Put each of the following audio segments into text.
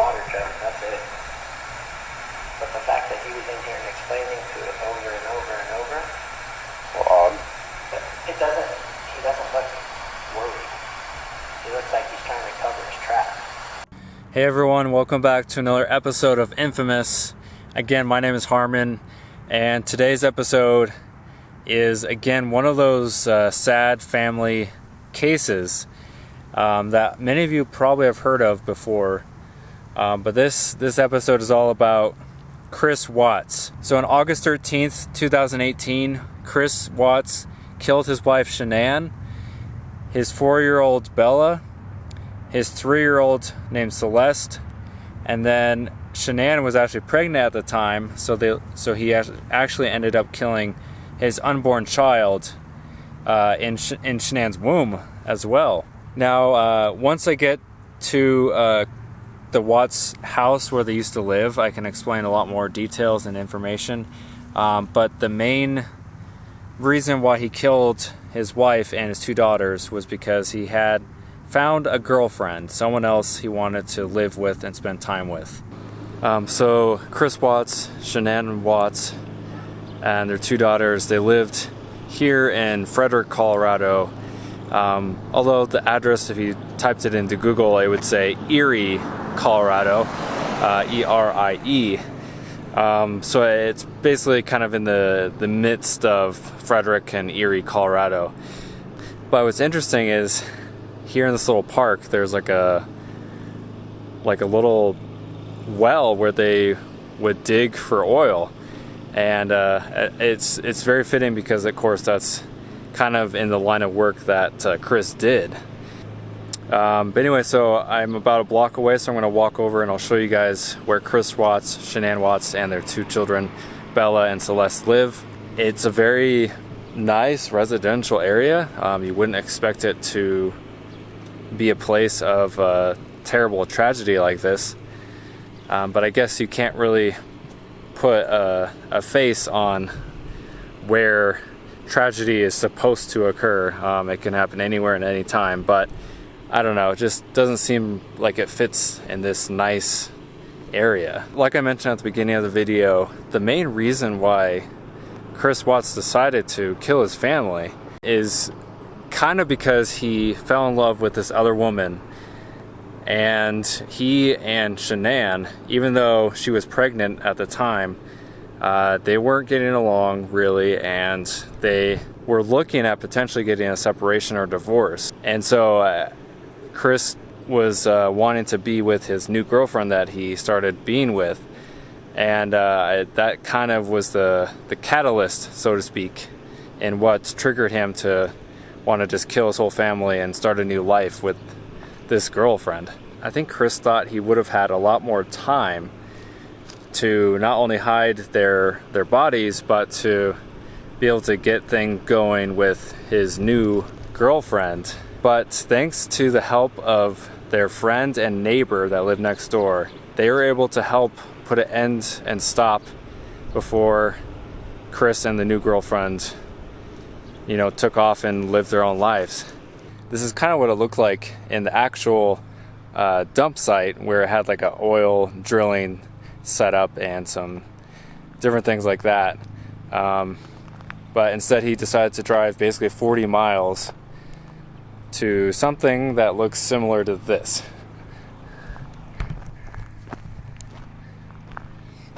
water jug, that's it. But the fact that he was in here and explaining to it over and over and over, Well, odd. but he doesn't look worried. He looks like he's trying to cover his tracks. Hey everyone, welcome back to another episode of Infamous. Again, my name is Harmon, and today's episode is again one of those sad family cases that many of you probably have heard of before. But this episode is all about Chris Watts. So on August 13th, 2018, Chris Watts killed his wife Shanann, his 4-year-old Bella, his 3-year-old named Celeste, and then Shanann was actually pregnant at the time, so he actually ended up killing his unborn child in Shanann's womb as well. Now, once I get to the Watts house where they used to live, I can explain a lot more details and information. But the main reason why he killed his wife and his 2 daughters was because he had found a girlfriend, someone else he wanted to live with and spend time with. So Chris Watts, Shanann Watts, and their 2 daughters, they lived here in Frederick, Colorado. Although the address, if you typed it into Google, it would say Erie, Colorado, E-R-I-E. So it's basically kind of in the midst of Frederick and Erie, Colorado. But what's interesting is here in this little park, there's like a little well where they would dig for oil, and it's very fitting because, of course, that's kind of in the line of work that Chris did. But anyway, so I'm about a block away, so I'm going to walk over and I'll show you guys where Chris Watts, Shanann Watts, and their 2 children, Bella and Celeste, live. It's a very nice residential area. You wouldn't expect it to be a place of terrible tragedy like this, but I guess you can't really put a face on where tragedy is supposed to occur. It can happen anywhere and any time, but I don't know, it just doesn't seem like it fits in this nice area. Like I mentioned at the beginning of the video, the main reason why Chris Watts decided to kill his family is kind of because he fell in love with this other woman, and he and Shanann, even though she was pregnant at the time, they weren't getting along really, and they were looking at potentially getting a separation or divorce. And so Chris was wanting to be with his new girlfriend that he started being with, and that kind of was the catalyst, so to speak, in what triggered him to want to just kill his whole family and start a new life with this girlfriend. I think Chris thought he would have had a lot more time to not only hide their bodies, but to be able to get things going with his new girlfriend. But thanks to the help of their friend and neighbor that lived next door, they were able to help put an end and stop before Chris and the new girlfriend, took off and lived their own lives. This is kind of what it looked like in the actual dump site, where it had like a oil drilling setup and some different things like that. But instead he decided to drive basically 40 miles to something that looks similar to this.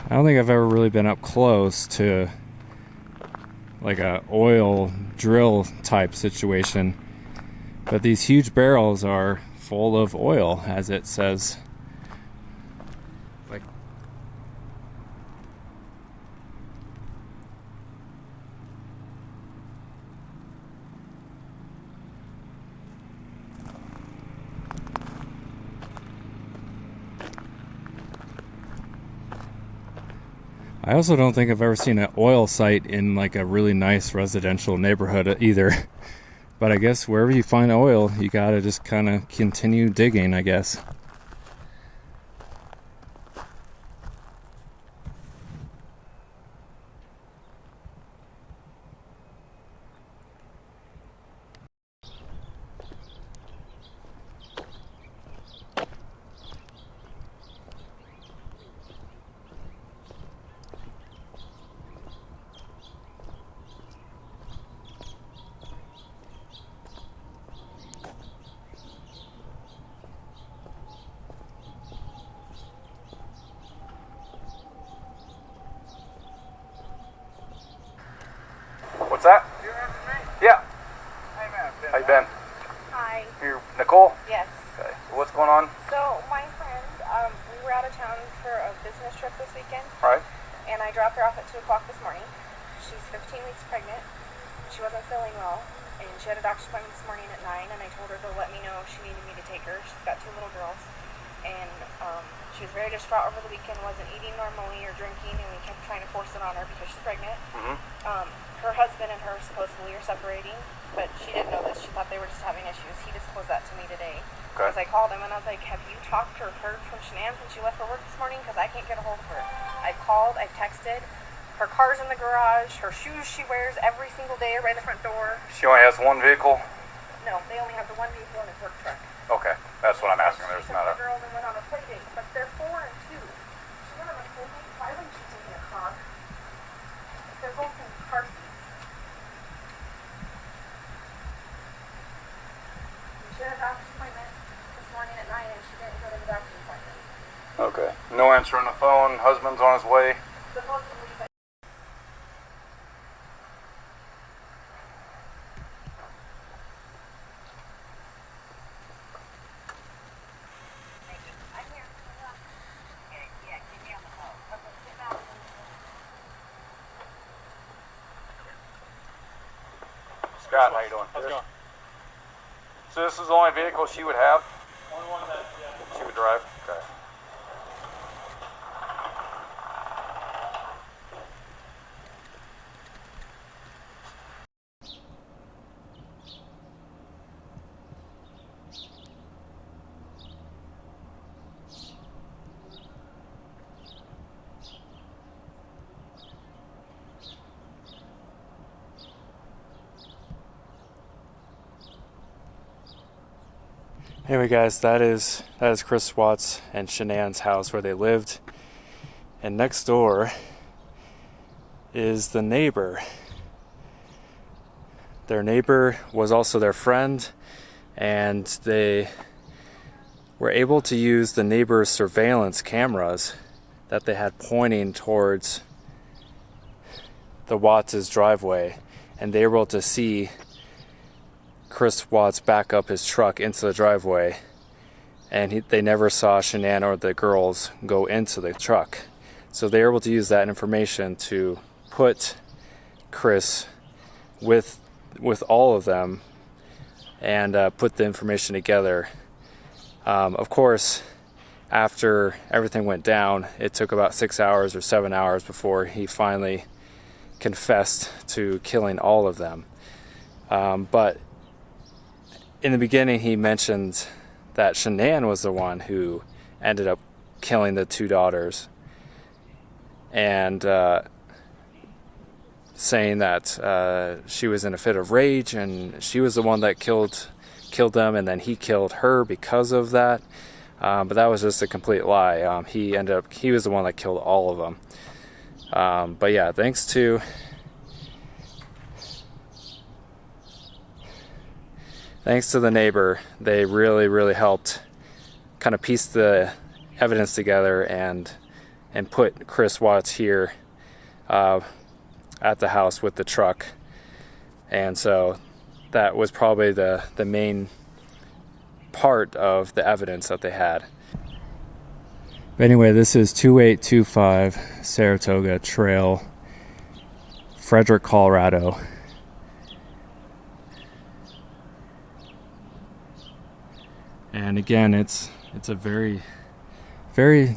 I don't think I've ever really been up close to like a oil drill type situation, but these huge barrels are full of oil, as it says. Like, I also don't think I've ever seen an oil site in like a really nice residential neighborhood either. But I guess wherever you find oil, you gotta just kind of continue digging, I guess. What's that? You answer me? Yeah. Hey, man. How you been? Hi. You're Nicole? Yes. Okay. What's going on? So my friend, we were out of town for a business trip this weekend, All right. and I dropped her off at 2 o'clock this morning. She's 15 weeks pregnant. She wasn't feeling well, and she had a doctor's appointment this morning at 9, and I told her to let me know if she needed me to take her. She's got 2 little girls, and she was very distraught over the weekend, wasn't eating normally or drinking, and we kept trying to force it on her because she's pregnant. Her husband and her supposedly are separating, but she didn't know this. She thought they were just having issues. He disclosed that to me today. Okay. Because I called him and I was like, have you talked or heard from Shanann since she left for work this morning? Because I can't get a hold of her. I called, I texted. Her car's in the garage. Her shoes she wears every single day right at the front door. She only has one vehicle? No, they only have the one vehicle and his work truck. Okay. That's what I'm asking. There's She not took a... the girls and went on a play date, but they're 4 and 2. She went on a play date. Why wouldn't she take in a car? They're both in car seats. She had a doctor's appointment this morning at 9 and she didn't go to the doctor's appointment. Okay. No answer on the phone. Husband's on his way. Supposedly, but I'm here. Yeah, get me on the phone. Okay, sit down. Scott, how you doing? How's it going? So this is the only vehicle she would have? Only one that, yeah. She would drive? Okay. Anyway, guys, that is Chris Watts and Shanann's house where they lived, and next door is the neighbor. Their neighbor was also their friend, and they were able to use the neighbor's surveillance cameras that they had pointing towards the Watts' driveway, and they were able to see Chris Watts back up his truck into the driveway, and they never saw Shanann or the girls go into the truck. So they were able to use that information to put Chris with all of them and put the information together. Of course, after everything went down, it took about 6 hours or 7 hours before he finally confessed to killing all of them. But in the beginning, he mentioned that Shanann was the one who ended up killing the 2 daughters, and saying that she was in a fit of rage and she was the one that killed them, and then he killed her because of that. But that was just a complete lie. He was the one that killed all of them. But yeah, thanks to the neighbor, they really helped kind of piece the evidence together and put Chris Watts here at the house with the truck. And so that was probably the main part of the evidence that they had. But anyway, this is 2825 Saratoga Trail, Frederick, Colorado. And again, it's a very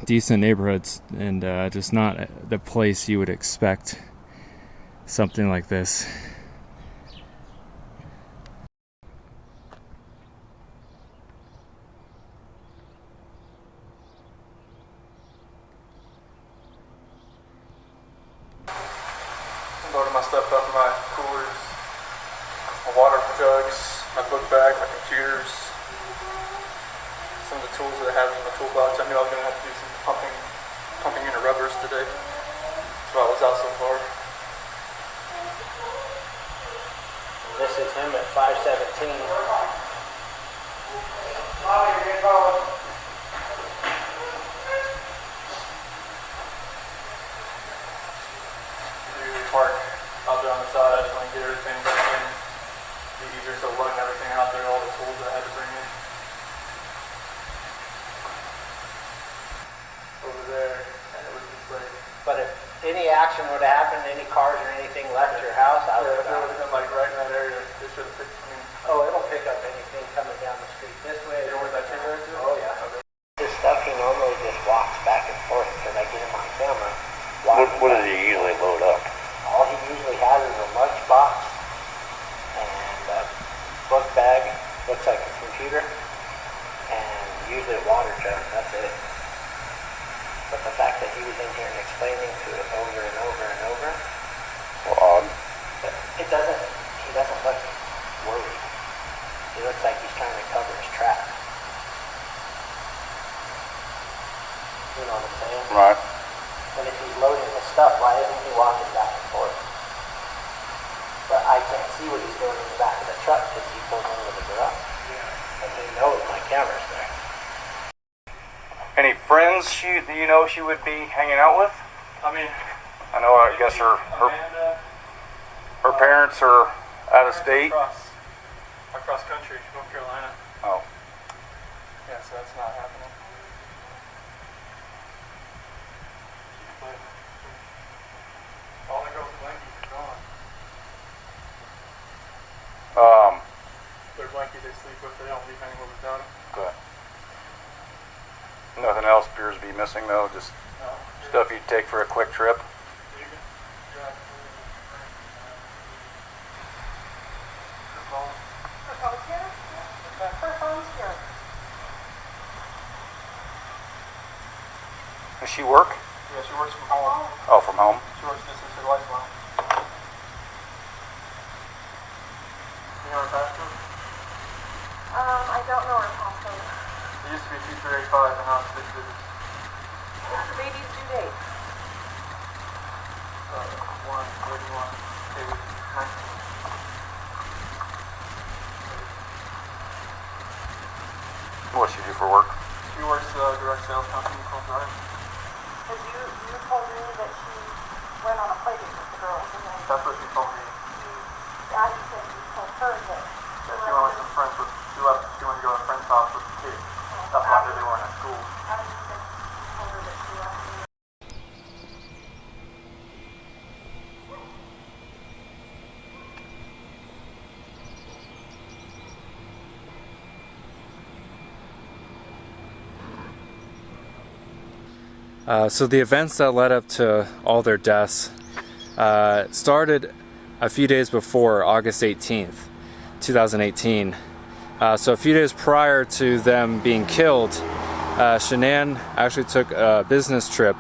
decent neighborhood, and just not the place you would expect something like this. Loading my stuff up in my coolers, my water jugs, my book bag, my computers, some of the tools that I have in my toolbox. I knew I was going to have to do some pumping into rubbers today. So I was out so far. This is him at 517. Usually park out there on the side when I get her But if any action would have happened, any cars or anything left your house, I would Yeah, if it have. would have been like right in that area, they should have picked me. Oh, it'll pick up anything coming down the street this way. You know where that tree there is? Oh, yeah. Okay. This stuff, he normally just walks back and forth because I get him on camera. What does he usually load up? All he usually has is a lunchbox and a book bag, looks like a computer, and usually a water jug. That's it. But the fact that he was in here and explaining to us over and over and over, Well, odd. he doesn't look worried. He looks like he's trying to cover his tracks. You know what I'm saying? Right. And if he's loading his stuff, why isn't he walking back and forth? But I can't see what he's doing in the back of the truck because he pulled into the garage. And he knows my camera's there. Any friends she would be hanging out with? I mean, I know. I guess her Amanda, parents are out of state. across country, North Carolina. Oh. Yeah, so that's not happening. But all the girls with blankies are gone. Their blankie they sleep with, they don't leave anywhere without them. Good. Nothing else appears to be missing though. Just No. stuff you'd take for a quick trip. You can drive Her phone's here? Her phone's here. Does she work? Yeah, she works from home. Oh, from home. She works just as her lifeline. You know her passcode? I don't know her passcode. It used to be 2385 and now it's 6 digits. What's the baby's due date? 131 19. What's she do for work? She works a direct sales company called Drive. Because you told me that she went on a play date with the girls and then That's what she told me. Daddy said you told her that That she went with some friends with, she went to go to a friend's house with the kids. That's why they weren't at school. Daddy said you told her that she left me. So the events that led up to all their deaths started a few days before August 18th, 2018. So a few days prior to them being killed, Shanann actually took a business trip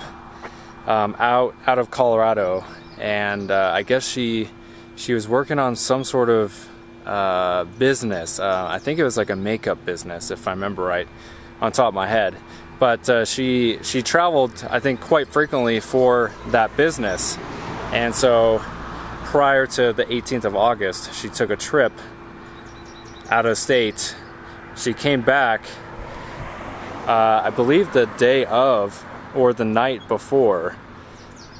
out of Colorado, and I guess she was working on some sort of business. I think it was like a makeup business, if I remember right, on top of my head. But she traveled, I think, quite frequently for that business, and so prior to the 18th of August, she took a trip out of state. She came back, I believe the day of or the night before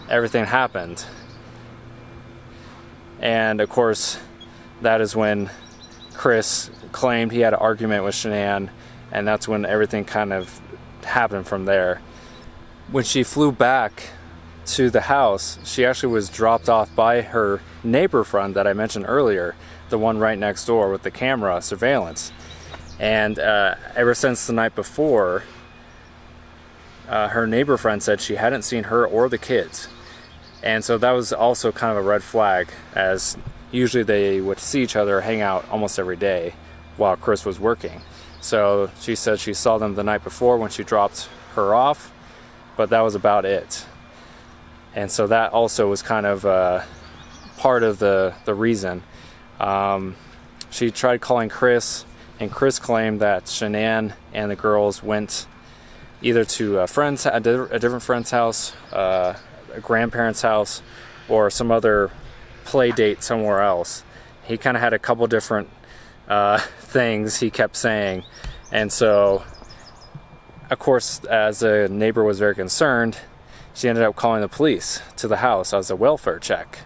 everything happened. And of course, that is when Chris claimed he had an argument with Shanann, and that's when everything kind of happened from there. When she flew back to the house, she actually was dropped off by her neighbor friend that I mentioned earlier, the one right next door with the camera surveillance. And ever since the night before, her neighbor friend said she hadn't seen her or the kids. And so that was also kind of a red flag, as usually they would see each other, hang out almost every day while Chris was working. So she said she saw them the night before when she dropped her off, but that was about it. And so that also was kind of part of the reason. She tried calling Chris, and Chris claimed that Shanann and the girls went either to a different friend's house, a grandparent's house, or some other play date somewhere else. He kind of had a couple different things he kept saying, and so of course, as a neighbor was very concerned, she ended up calling the police to the house as a welfare check.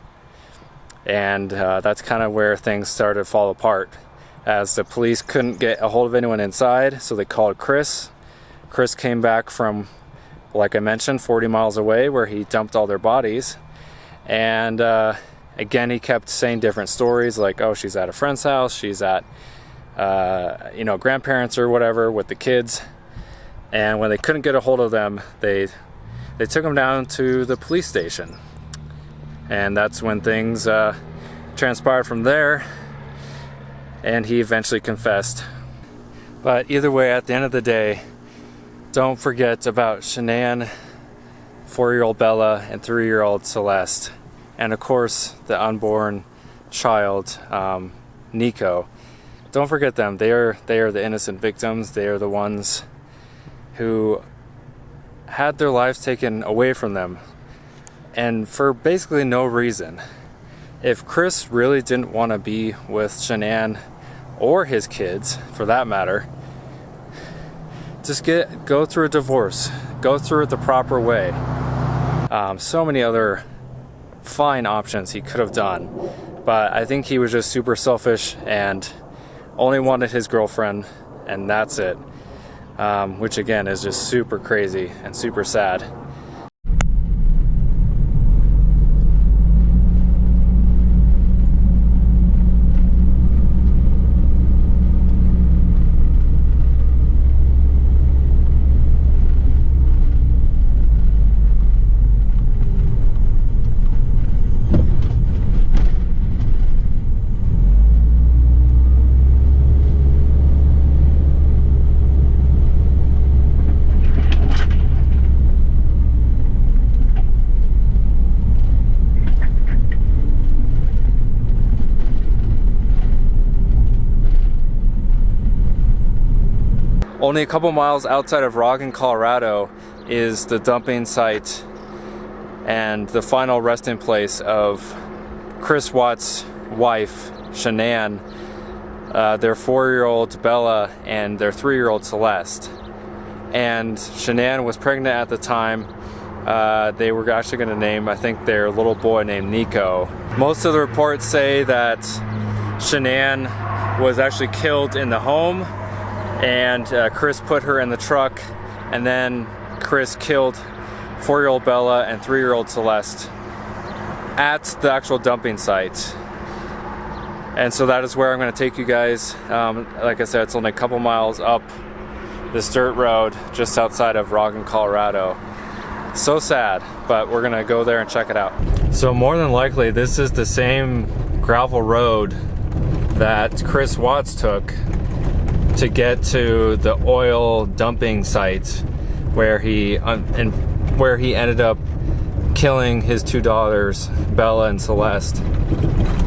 And that's kind of where things started to fall apart, as the police couldn't get a hold of anyone inside, so they called Chris. Chris came back from like I mentioned, 40 miles away, where he dumped all their bodies. And again, he kept saying different stories, like, oh, she's at a friend's house, she's at you know, grandparents or whatever with the kids. And when they couldn't get a hold of them, they took him down to the police station. And that's when things transpired from there, and he eventually confessed. But either way, at the end of the day, don't forget about Shanann, 4-year-old Bella, and 3-year-old Celeste, and of course the unborn child, Nico. Don't forget them. They are the innocent victims. They are the ones who had their lives taken away from them, and for basically no reason. If Chris really didn't want to be with Shanann or his kids, for that matter, just go through a divorce. Go through it the proper way. So many other fine options he could have done, but I think he was just super selfish and only wanted his girlfriend, and that's it. Which again is just super crazy and super sad. Only a couple miles outside of Roggen, Colorado is the dumping site and the final resting place of Chris Watt's wife, Shanann, their 4-year-old Bella, and their 3-year-old Celeste. And Shanann was pregnant at the time. They were actually going to name, I think, their little boy named Nico. Most of the reports say that Shanann was actually killed in the home, and Chris put her in the truck, and then Chris killed 4-year-old Bella and 3-year-old Celeste at the actual dumping site. And so that is where I'm going to take you guys. Like I said, it's only a couple miles up this dirt road just outside of Roggen, Colorado. So sad, but we're going to go there and check it out. So more than likely, this is the same gravel road that Chris Watts took to get to the oil dumping site where he ended up killing his 2 daughters, Bella and Celeste,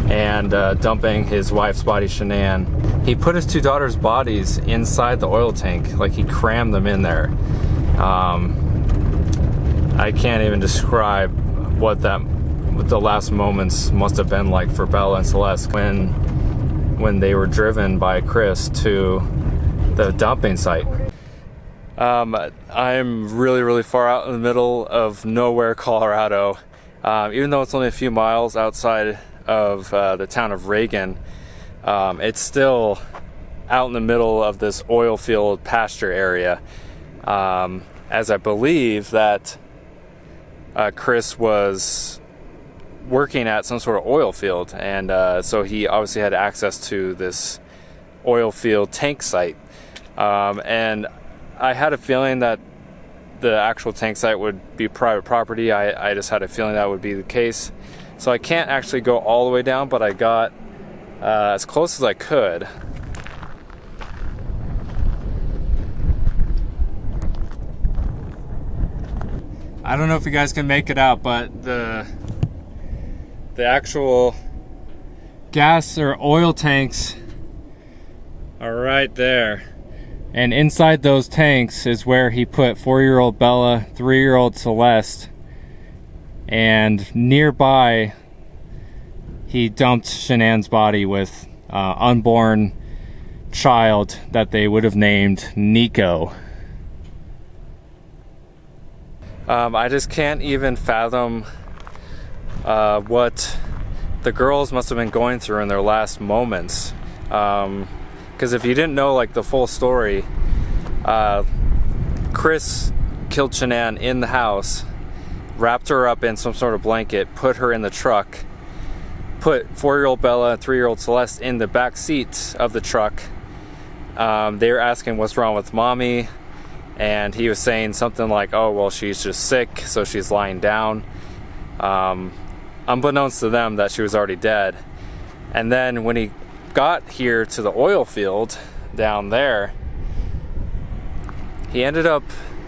and dumping his wife's body, Shanann. He put his 2 daughters' bodies inside the oil tank, like he crammed them in there. I can't even describe what the last moments must have been like for Bella and Celeste when they were driven by Chris to the dumping site. I'm really far out in the middle of nowhere, Colorado. Even though it's only a few miles outside of the town of Reagan, it's still out in the middle of this oil field pasture area, as I believe that Chris was working at some sort of oil field, and so he obviously had access to this oil field tank site. And I had a feeling that the actual tank site would be private property. I just had a feeling that would be the case. So I can't actually go all the way down, but I got as close as I could. I don't know if you guys can make it out, but the actual gas or oil tanks are right there. And inside those tanks is where he put 4-year-old Bella, 3-year-old Celeste, and nearby he dumped Shanann's body with unborn child that they would have named Nico. I just can't even fathom what the girls must have been going through in their last moments. Because if you didn't know like the full story, Chris killed Shanann in the house, wrapped her up in some sort of blanket, put her in the truck, put 4-year-old Bella and 3-year-old Celeste in the back seats of the truck. They were asking what's wrong with mommy, and he was saying something like, oh, well, she's just sick, so she's lying down. Unbeknownst to them that she was already dead. And then when he got here to the oil field down there, he ended up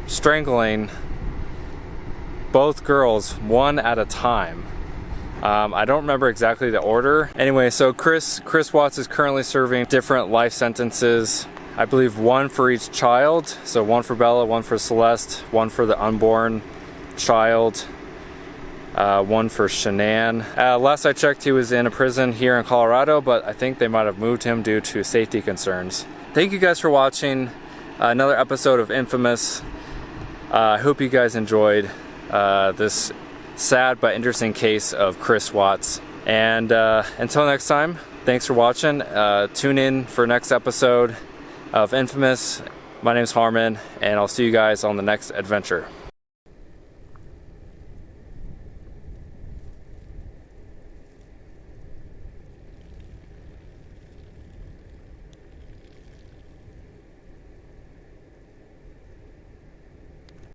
strangling both girls one at a time. I don't remember exactly the order. Anyway, so Chris Watts is currently serving different life sentences. I believe one for each child. So one for Bella, one for Celeste, one for the unborn child, one for Shanann. Last I checked, he was in a prison here in Colorado, but I think they might have moved him due to safety concerns. Thank you guys for watching another episode of Infamous. I hope you guys enjoyed this sad but interesting case of Chris Watts. And until next time, thanks for watching. Tune in for next episode of Infamous. My name's Harmon, and I'll see you guys on the next adventure.